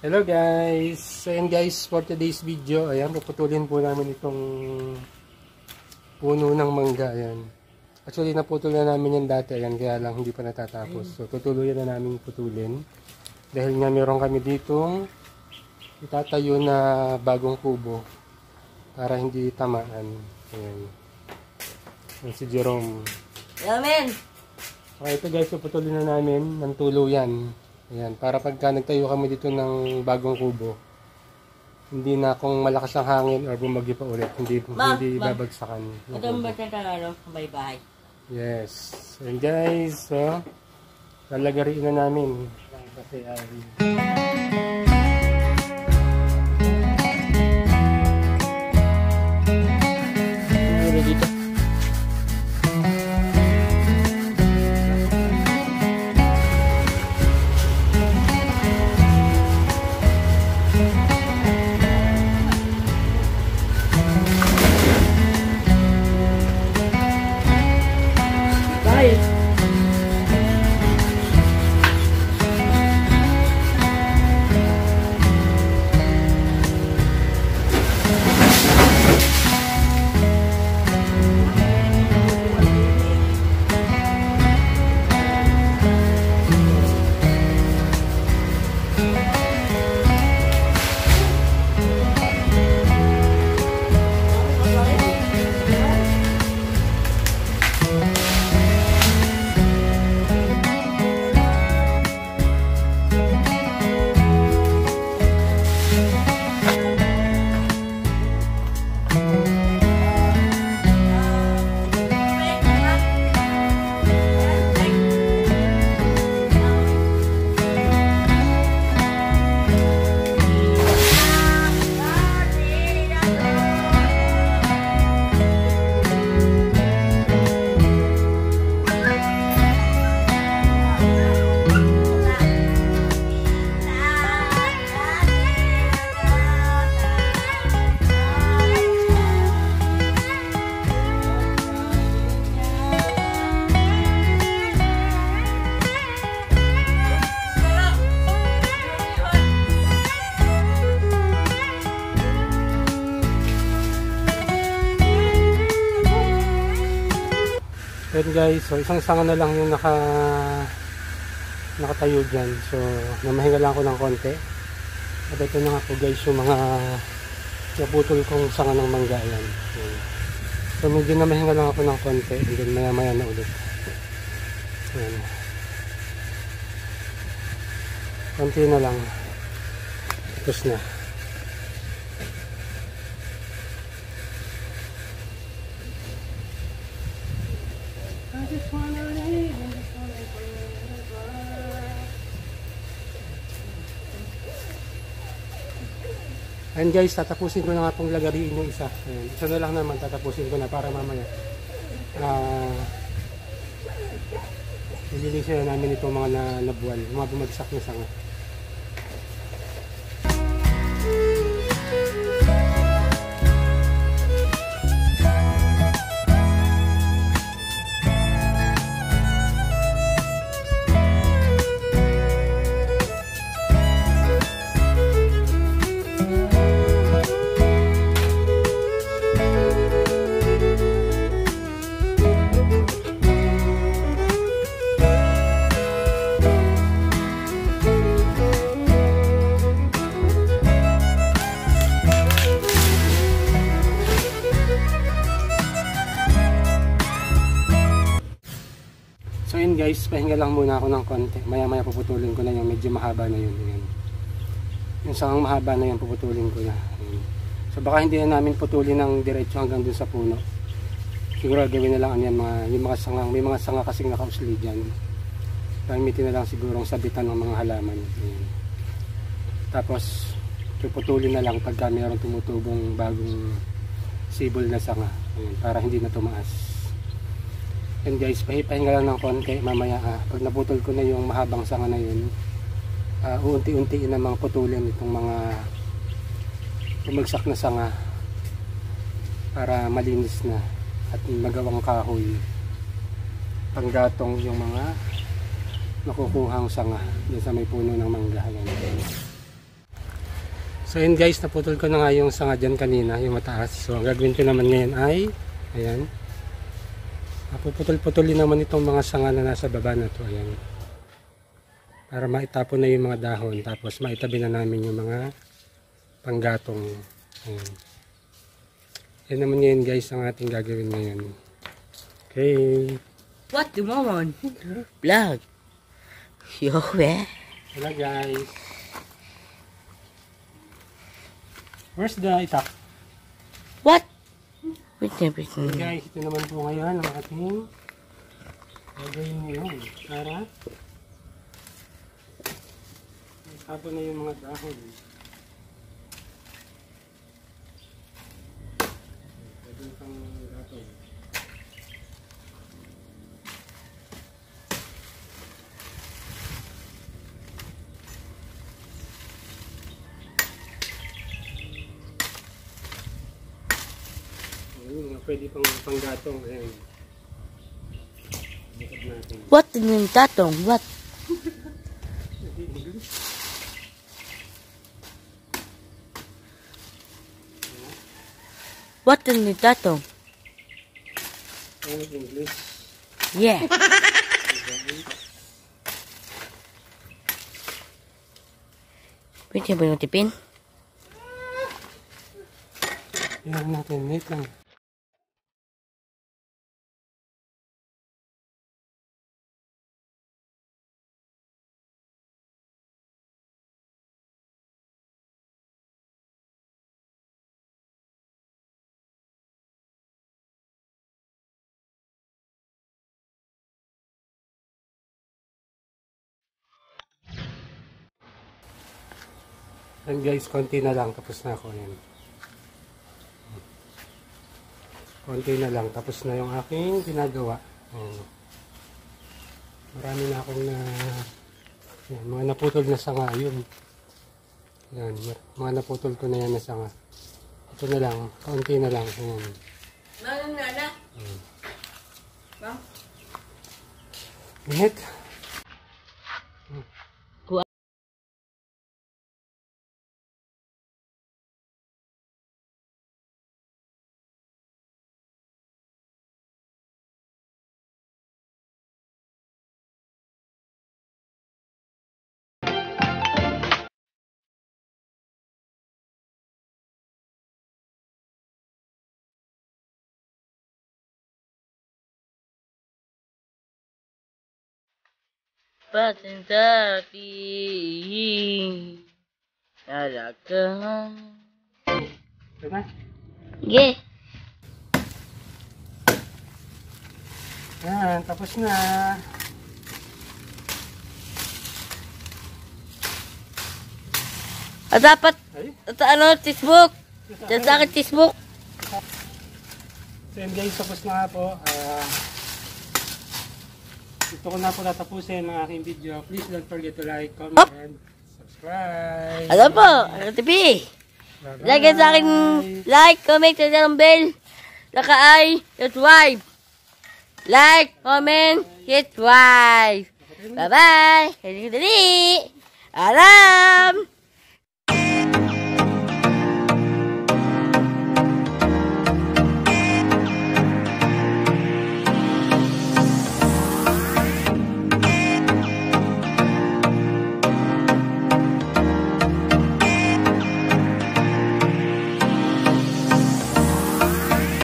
Hello guys! So ayan guys, for today's video, ayan, puputulin po namin itong puno ng mangga. Ayan. Actually, naputol na namin yan dati, ayan, kaya lang hindi pa natatapos. So tutuloy na namin putulin. Dahil nga meron kami ditong itatayo na bagong kubo para hindi tamaan. Ayan. Ayan si Jerome. Amen! Okay, ito guys, puputulin na namin ng tuluyan. Ayan, para pagka nagtayo kami dito ng bagong kubo, hindi na kung malakas ang hangin or bumagyo pa ulit, hindi babagsakan. Ito ang ano, bahay-bahay. Yes. And guys, so, lalagariin na namin. Kasi dito. Ayan guys, so isang sanga na lang yung nakatayo dyan. So namahinga lang ako ng konti. At ito na nga po guys yung mga naputol kong sanga ng mangga. Ayan. So medyo namahinga lang ako ng konti. And then maya maya na ulit. Ayan. Konti na lang. Tapos na. And guys, tatapusin ko na nga pong lagariin yung isa. Ayan. Isa na lang naman, tatapusin ko na para mamaya nililisin na namin itong mga nabuwal, mga bumagsak na sanga. So yun guys, pahinga lang muna ako ng konti. Maya maya puputulin ko na yung medyo mahaba na yun. Ayan. Yung sangang mahaba na yun, puputulin ko na. Ayan. So baka hindi na namin putulin ng diretso hanggang dun sa puno. Siguro gawin na lang yan, yung mga sangang, may mga sanga kasing nakausli dyan. Gamitin na lang sigurong sabitan ng mga halaman. Ayan. Tapos puputulin na lang pagka mayroong tumutubong bagong sibol na sanga. Ayan, para hindi na tumaas. And guys, pahinga lang ng konti. Mamaya pag naputol ko na yung mahabang sanga na yun, uunti-untiin na mga putulin itong mga bumagsak na sanga para malinis na at magawang kahoy panggatong yung mga nakukuhang sanga dyan sa may puno ng mangga. Ayan. So yun guys, naputol ko na nga yung sanga dyan kanina, yung mataas. So ang gagawin ko naman ngayon ay, ayan, puputol-putulin naman itong mga sanga na nasa baba na to. Ayan. Para maitapon na yung mga dahon, tapos maitabi na namin yung mga panggatong. Ayan. Yan naman ngayon guys ang ating gagawin ngayon. Okay. What the moment? Vlog. Yo, Wala guys. Where's the itak? What? Wait, Okay guys, ito naman po ngayon ang ating gagawin ngayon. Para itapon na yung mga dahon. Pwede pang gatong. Pwede pang gatong. Ayan. Likod natin. What the tatong? What? What the tatong? Ano English? Yeah. Pwede ba yung tipin? Yan natin. Wait lang. And guys, konti na lang. Tapos na ako. Yan. Konti na lang. Tapos na yung aking ginagawa. Yan. Marami na akong yan, mga naputol na sanga. Yun. Yan. Mga naputol ko na yan na sanga. Ito na lang. Konti na lang. Yan. Nana? Minute. Patentati. Talaga. Ito na. Yeah. Yan. Tapos na. At dapat, Ay. textbook. Diyan sa akin, textbook. So yun guys, tapos na nga po. Ito ko na po tatapusin ang aking video. Please don't forget to like, comment, and subscribe. Ano po? Ano TV? Bye-bye. Lagyan sa akin like, comment, and ang bell. Naka-ay, subscribe. Like, comment, subscribe. Bye-bye. Dali. Alam.